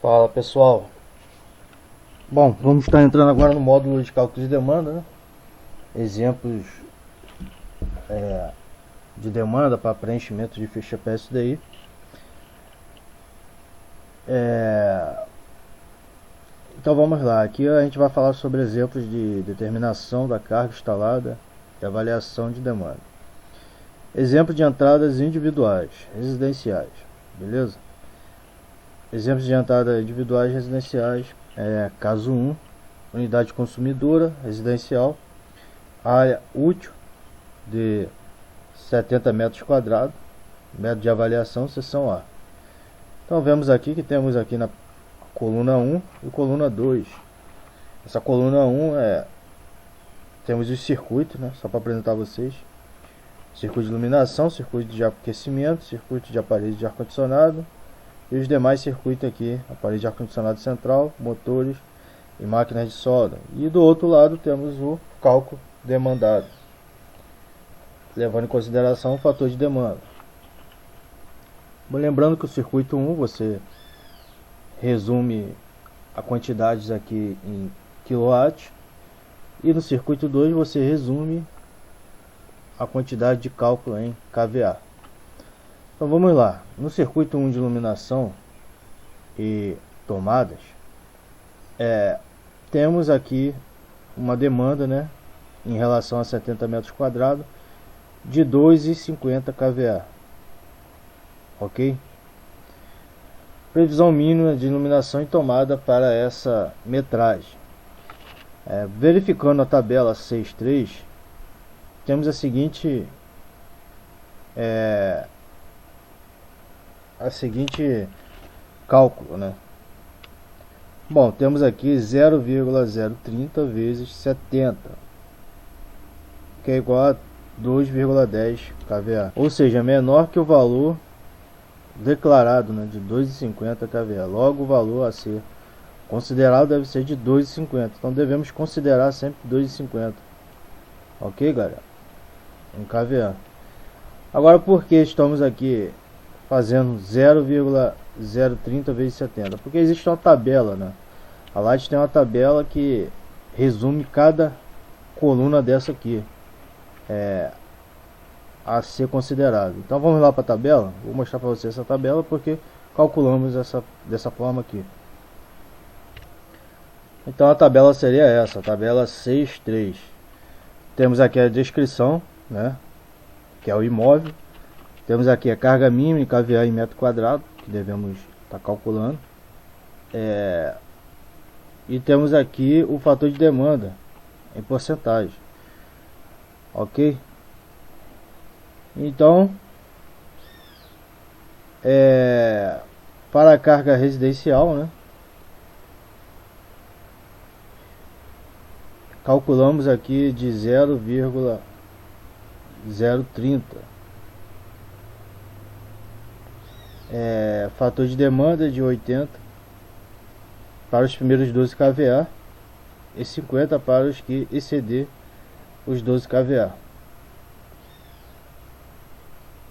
Fala pessoal, bom, vamos estar entrando agora no módulo de cálculo de demanda, né? Exemplos de demanda para preenchimento de ficha PSDI. Então vamos lá, aqui a gente vai falar sobre exemplos de determinação da carga instalada e avaliação de demanda. Exemplo de entradas individuais, residenciais, beleza? Exemplos de entrada individuais residenciais, caso 1, unidade consumidora residencial, área útil de 70 metros quadrados, método de avaliação, seção A. Então vemos aqui que temos aqui na coluna 1 e coluna 2. Essa coluna 1 temos os circuitos, né, só para apresentar a vocês. Circuito de iluminação, circuito de aquecimento, circuito de aparelho de ar-condicionado e os demais circuitos aqui, aparelho de ar-condicionado central, motores e máquinas de solda. E do outro lado temos o cálculo demandado, levando em consideração o fator de demanda. Lembrando que o circuito 1 você resume a quantidades aqui em kW e no circuito 2 você resume a quantidade de cálculo em kVA. Então vamos lá, no circuito 1 de iluminação e tomadas, temos aqui uma demanda, né, em relação a 70 metros quadrados de 2,50 kVA, ok? Previsão mínima de iluminação e tomada para essa metragem. Verificando a tabela 6.3, temos a seguinte cálculo, né? Bom, temos aqui 0,030 vezes 70, que é igual a 2,10 kVA, ou seja, menor que o valor declarado, né, de 2,50 kVA. Logo o valor a ser considerado deve ser de 2,50. Então devemos considerar sempre 2,50, ok, galera? Em kVA. Agora, por que estamos aqui fazendo 0,030 vezes 70? Porque existe uma tabela, né? A Light tem uma tabela que resume cada coluna dessa aqui a ser considerado. Então vamos lá para a tabela. Vou mostrar para vocês essa tabela porque calculamos dessa forma aqui. Então a tabela seria essa, a tabela 6.3. Temos aqui a descrição, né, que é o imóvel. Temos aqui a carga mínima em kVA em metro quadrado, que devemos estar calculando. E temos aqui o fator de demanda em porcentagem, ok? Então, para a carga residencial, né, calculamos aqui de 0,030. Fator de demanda de 80 para os primeiros 12 kVA e 50 para os que exceder os 12 kVA.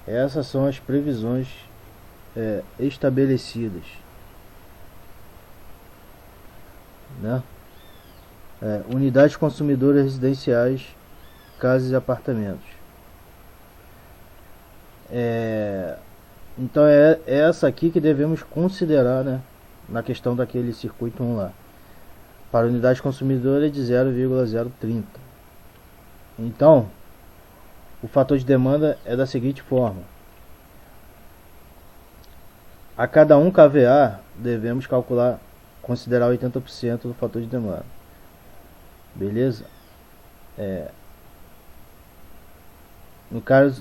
Essas são as previsões estabelecidas, né? Unidades consumidoras residenciais, casas e apartamentos. Então é essa aqui que devemos considerar, né, na questão daquele circuito 1 lá. Para unidade consumidora é de 0,030. Então o fator de demanda é da seguinte forma: a cada 1 kVA devemos considerar 80% do fator de demanda, beleza?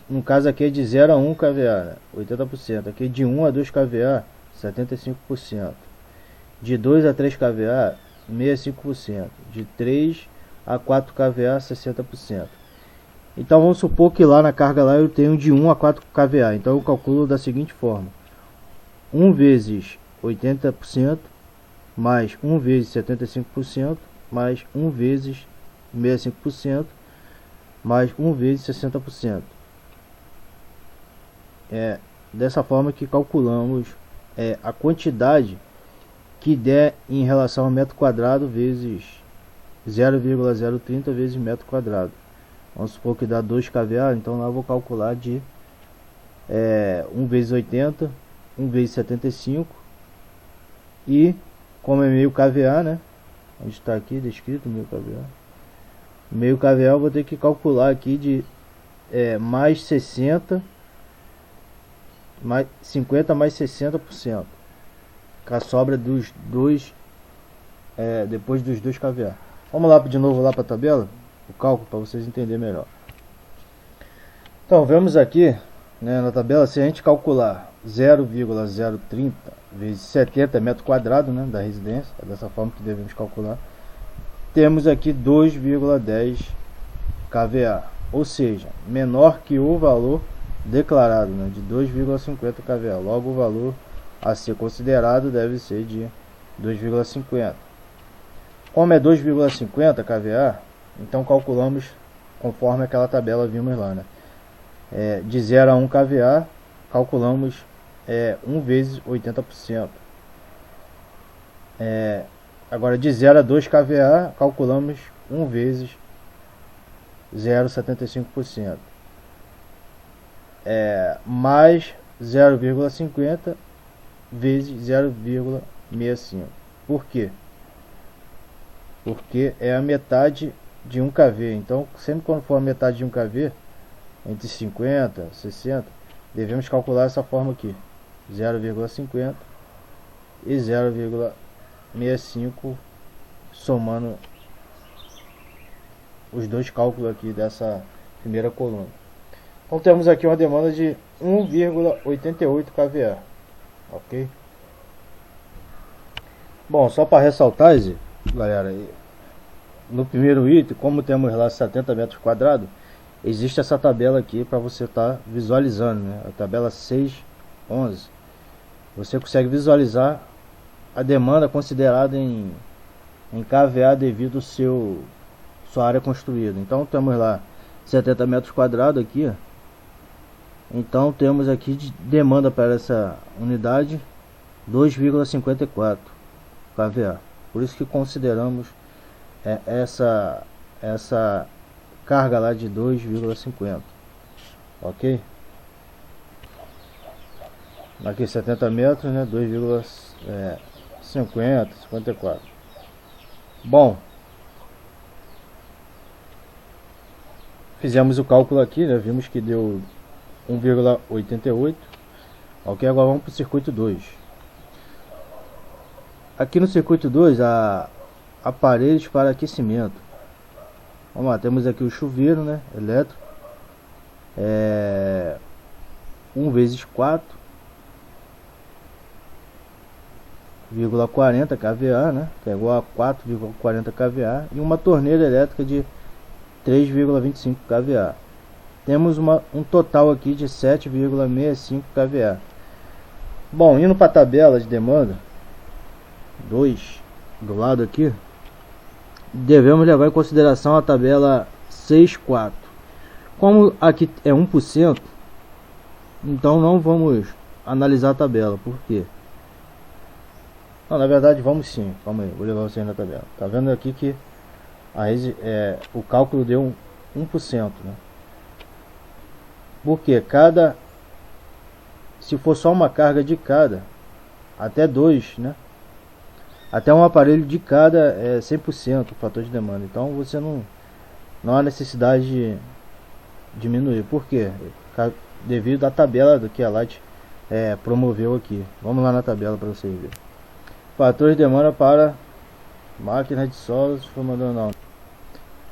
No caso aqui é de 0 a 1 kVA, né? 80%. Aqui de 1 a 2 kVA, 75%. De 2 a 3 kVA, 65%. De 3 a 4 kVA, 60%. Então vamos supor que lá na carga lá eu tenho de 1 a 4 kVA. Então eu calculo da seguinte forma: 1 vezes 80% mais 1 vezes 75% mais 1 vezes 65% mais 1 vezes 60%. Dessa forma que calculamos a quantidade que der em relação ao metro quadrado vezes 0,030 vezes metro quadrado. Vamos supor que dá 2 kVA, então lá eu vou calcular de 1 vezes 80, 1 vezes 75, e como é meio kVA, né? Onde está aqui descrito meio kVA. Meio kVA eu vou ter que calcular aqui de mais 60, mais 50 mais 60%. Com a sobra dos dois, depois dos 2 kVA. Vamos lá de novo lá para a tabela, o cálculo para vocês entenderem melhor. Então vemos aqui, né, na tabela, se a gente calcular 0,030 vezes 70 metros quadrados, né, da residência, é dessa forma que devemos calcular, temos aqui 2,10 kVA, ou seja, menor que o valor declarado, né, de 2,50 kVA. Logo o valor a ser considerado deve ser de 2,50. Como é 2,50 kVA, então calculamos conforme aquela tabela vimos lá, né? De 0 a 1 kVA, calculamos 1 vezes 80%. Agora de 0 a 2 kVA, calculamos 1 vezes 0,75%. Mais 0,50 vezes 0,65. Por quê? Porque é a metade de 1 kV. Então, sempre quando for a metade de 1 kV, entre 50 e 60, devemos calcular essa forma aqui: 0,50 e 0,65, somando os dois cálculos aqui dessa primeira coluna. Então temos aqui uma demanda de 1,88 kVA, ok? Bom, só para ressaltar, galera, no primeiro item, como temos lá 70 metros quadrados, existe essa tabela aqui para você estar visualizando, né? A tabela 6.11. Você consegue visualizar a demanda considerada em kVA devido ao sua área construída. Então temos lá 70 metros quadrados aqui, ó. Então temos aqui de demanda para essa unidade 2,54 kVA. Por isso que consideramos essa carga lá de 2,50, ok? Aqui 70 metros, né? 2,54. Bom, fizemos o cálculo aqui, né? Vimos que deu 1,88. Ok, agora vamos para o circuito 2. Aqui no circuito 2 há aparelhos para aquecimento. Vamos lá, temos aqui o chuveiro, né, elétrico, 1 vezes 4,40 kVA, né, que é igual a 4,40 kVA, e uma torneira elétrica de 3,25 kVA. Temos um total aqui de 7,65 kVA. Bom, indo para a tabela de demanda 2, do lado aqui, devemos levar em consideração a tabela 6.4. Como aqui é 1%, então não vamos analisar a tabela. Por quê? Não, na verdade vamos sim. Calma aí, vou levar vocês na tabela. Tá vendo aqui que o cálculo deu 1%, né? Porque se for só uma carga de cada, até 2, né? Até um aparelho de cada 100% o fator de demanda. Então você não há necessidade de diminuir. Por quê? Devido à tabela do que a Light promoveu aqui. Vamos lá na tabela para vocês verem. Fator de demanda para máquinas de solos. Não.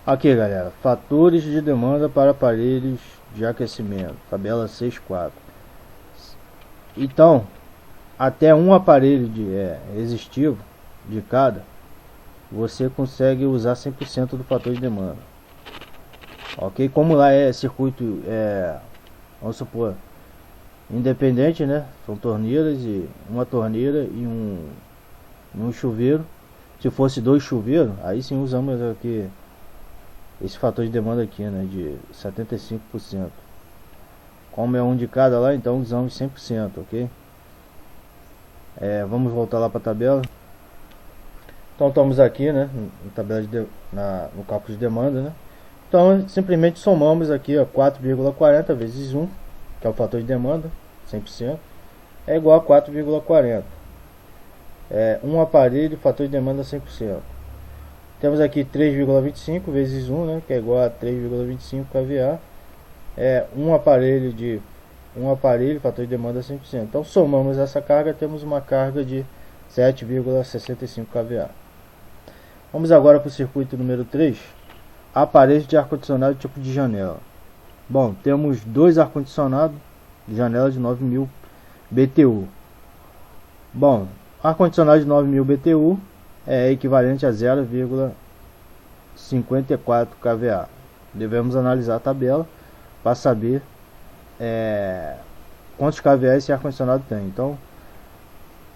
Aqui, galera, fatores de demanda para aparelhos de aquecimento, tabela 6.4. Então, até um aparelho resistivo de cada, você consegue usar 100% do fator de demanda, ok? Como lá é circuito, vamos supor, independente, né? São torneiras, e uma torneira e um chuveiro. Se fosse 2 chuveiros, aí sim usamos aqui esse fator de demanda aqui, né, de 75%. Como é um de cada lá, então usamos 100%, ok? Vamos voltar lá para a tabela. Então estamos aqui, né, na tabela no cálculo de demanda, né? Então simplesmente somamos aqui, ó, 4,40 vezes 1, que é o fator de demanda, 100%, é igual a 4,40. Um aparelho, fator de demanda 100%. Temos aqui 3,25 vezes 1, né, que é igual a 3,25 kVA. Um aparelho, fator de demanda 100%. Então somamos essa carga, temos uma carga de 7,65 kVA. Vamos agora para o circuito número 3. Aparelhos de ar-condicionado tipo de janela. Bom, temos dois ar-condicionado de janela de 9.000 BTU. Bom, ar-condicionado de 9.000 BTU é equivalente a 0,54 kVA. Devemos analisar a tabela para saber quantos kVA esse ar-condicionado tem. Então,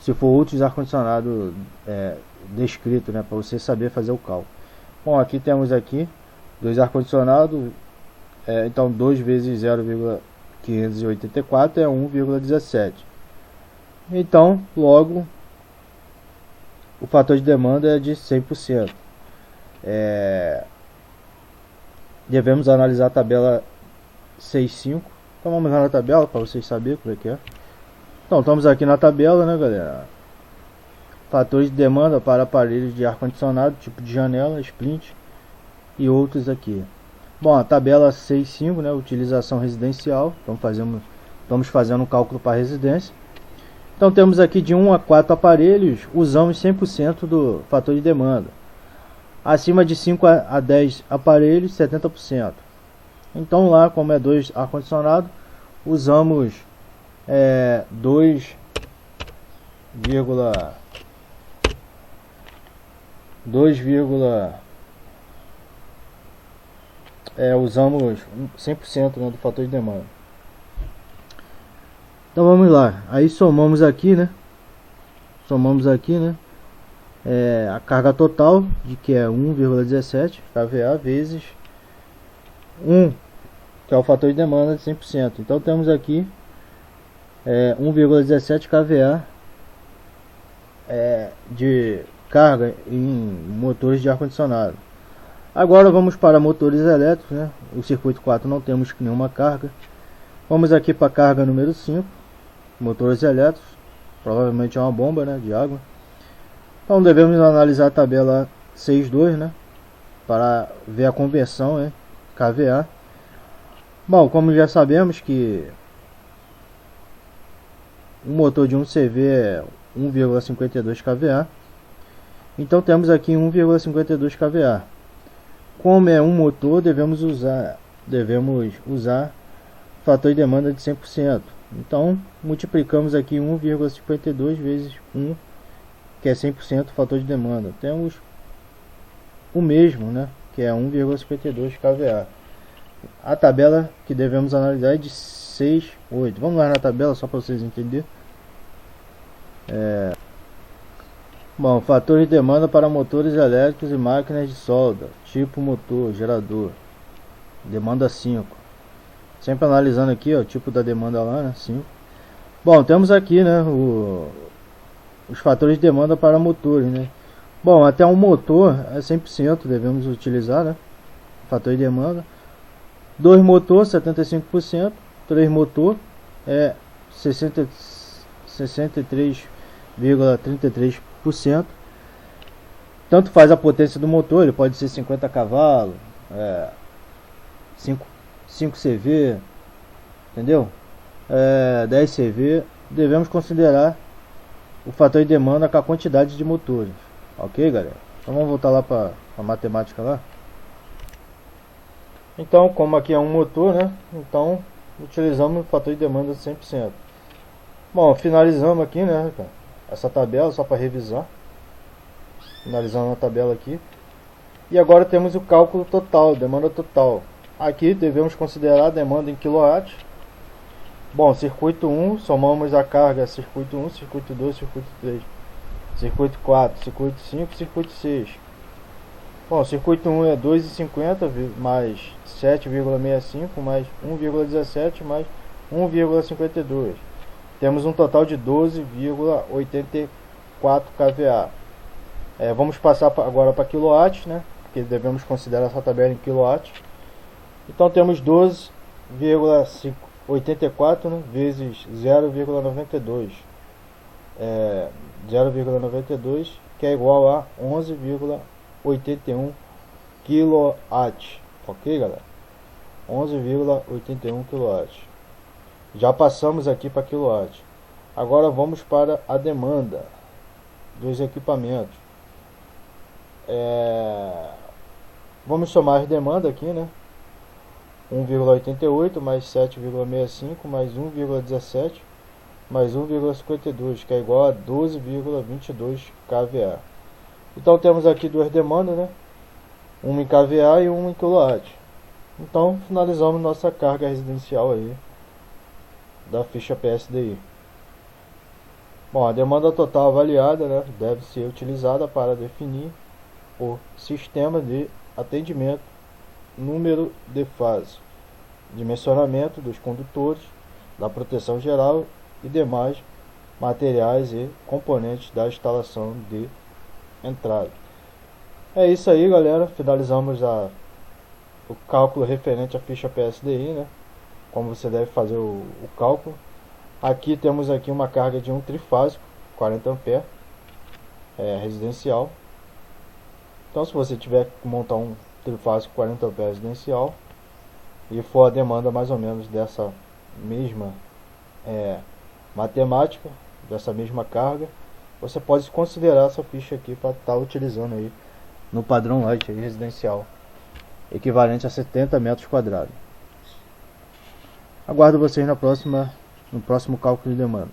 se for outros ar-condicionado descrito, né, para você saber fazer o cálculo. Bom, aqui temos dois ar-condicionado, então 2 vezes 0,584 é 1,17. Então, logo, o fator de demanda é de 100%. Devemos analisar a tabela 6.5. Então vamos lá na tabela para vocês saberem como é que é. Então estamos aqui na tabela, né, galera? Fatores de demanda para aparelhos de ar-condicionado, tipo de janela, splint e outros aqui. Bom, a tabela 6.5, né, utilização residencial. Então estamos fazendo um cálculo para residência. Então temos aqui de 1 a 4 aparelhos, usamos 100% do fator de demanda. Acima de 5 a 10 aparelhos, 70%. Então lá, como é 2 ar-condicionado, usamos usamos 100%, né, do fator de demanda. Então vamos lá, aí somamos aqui, né? A carga total, de que é 1,17 kVA vezes 1, que é o fator de demanda de 100%. Então temos aqui 1,17 kVA de carga em motores de ar-condicionado. Agora vamos para motores elétricos, né? O circuito 4 não temos nenhuma carga. Vamos aqui para a carga número 5, motores elétricos, provavelmente é uma bomba, né, de água. Então devemos analisar a tabela 6.2, né, para ver a conversão em kVA. Bom, como já sabemos que o motor de 1 CV é 1,52 kVA, então temos aqui 1,52 kVA. Como é um motor, devemos usar fator de demanda de 100%. Então multiplicamos aqui 1,52 vezes 1, que é 100% fator de demanda. Temos o mesmo, né, que é 1,52 kVA. A tabela que devemos analisar é de 6.8. Vamos lá na tabela só para vocês entenderem. Bom, fator de demanda para motores elétricos e máquinas de solda, tipo motor, gerador, demanda 5. Sempre analisando aqui, ó, o tipo da demanda lá, né, 5. Bom, temos aqui, né, os fatores de demanda para motores, né. Bom, até um motor é 100%, devemos utilizar, né, fator de demanda. 2 motor, 75%. 3 motor é 63,33%. Tanto faz a potência do motor, ele pode ser 50 cavalos, 5 CV, entendeu? 10 CV. Devemos considerar o fator de demanda com a quantidade de motores, ok, galera? Então vamos voltar lá para a matemática lá. Então, como aqui é um motor, né, então utilizamos o fator de demanda de 100%. Bom, finalizamos aqui, né, essa tabela só para revisar. Finalizando a tabela aqui. E agora temos o cálculo total, demanda total. Aqui devemos considerar a demanda em kW. Bom, circuito 1, somamos a carga circuito 1, circuito 2, circuito 3, circuito 4, circuito 5, circuito 6. Bom, circuito 1 é 2,50 mais 7,65 mais 1,17 mais Vamos passar agora para quilowatts, né? Porque devemos considerar essa tabela em quilowatts. Então temos 12,84, né, vezes 0,92. 0,92, que é igual a 11,81 kW. Ok, galera? 11,81 kW. Já passamos aqui para kW. Agora vamos para a demanda dos equipamentos. Vamos somar as demandas aqui, né? 1,88 mais 7,65 mais 1,17 mais 1,52, que é igual a 12,22 kVA. Então temos aqui duas demandas, né? Uma em kVA e uma em kW. Então finalizamos nossa carga residencial aí da ficha PSDI. Bom, a demanda total avaliada, né, deve ser utilizada para definir o sistema de atendimento, número de fase, dimensionamento dos condutores, da proteção geral e demais materiais e componentes da instalação de entrada. É isso aí, galera. Finalizamos o cálculo referente à ficha PSDI, né? Como você deve fazer o cálculo. Aqui temos aqui uma carga de um trifásico, 40 A, residencial. Então, se você tiver que montar um trifásico 40 A residencial e for a demanda mais ou menos dessa mesma matemática, dessa mesma carga, você pode considerar essa ficha aqui para estar utilizando aí no padrão light aí, residencial, equivalente a 70 metros quadrados. Aguardo vocês no próximo cálculo de demanda.